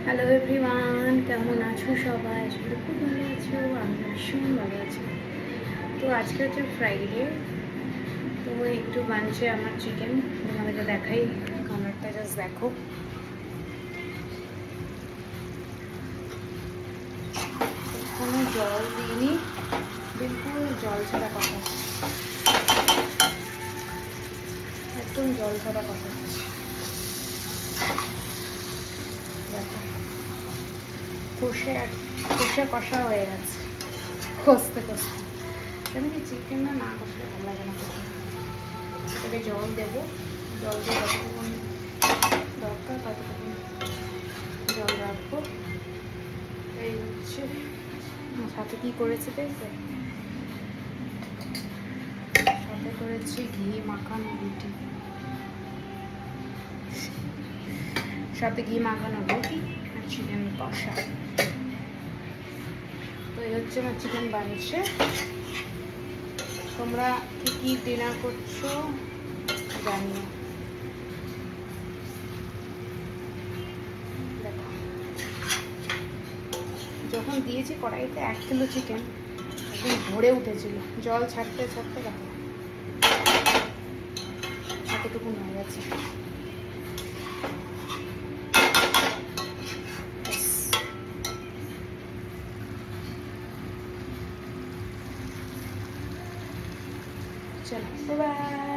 Hello everyone, কেমন আছো সবাই? আসলে খুব ভালো আছো, আমি ভীষণ ভালো আছি। তো আজকে হচ্ছে ফ্রাইডে, তো একটু বানছে আমার চিকেন। তোমাদেরকে দেখাই, কালারটা জাস্ট দেখো। কোনো জল দিইনি, বিলকুল জল ছাড়া কথা, একদম জল ছাড়া কথা। দেখো, কষে কষা হয়ে গেছে, কষতে কষতে। আমি কি চিকেন না কষলে ভালো লাগে না কষতে। এটাকে জল দেবো, জল দিয়ে যতক্ষণ দরকার ততক্ষণ জল রাখবো। এই হচ্ছে সাথে কী করেছি দেখবে, সাথে করেছি ঘি মাখানো রুটি, সাথে ঘি মাখানো রুটি আর চিকেন কষা। তো এই হচ্ছে আমার চিকেন বানিয়েছে। তোমরা কি কি ডিনার করছো জানিও। দেখো, যখন দিয়েছি কড়াইতে 1 কিলো চিকেন, একদম ভরে উঠেছিল, জল ছাড়তে ছাড়তে দেখো এতটুকু হয়ে গেছে। চলো, বাই।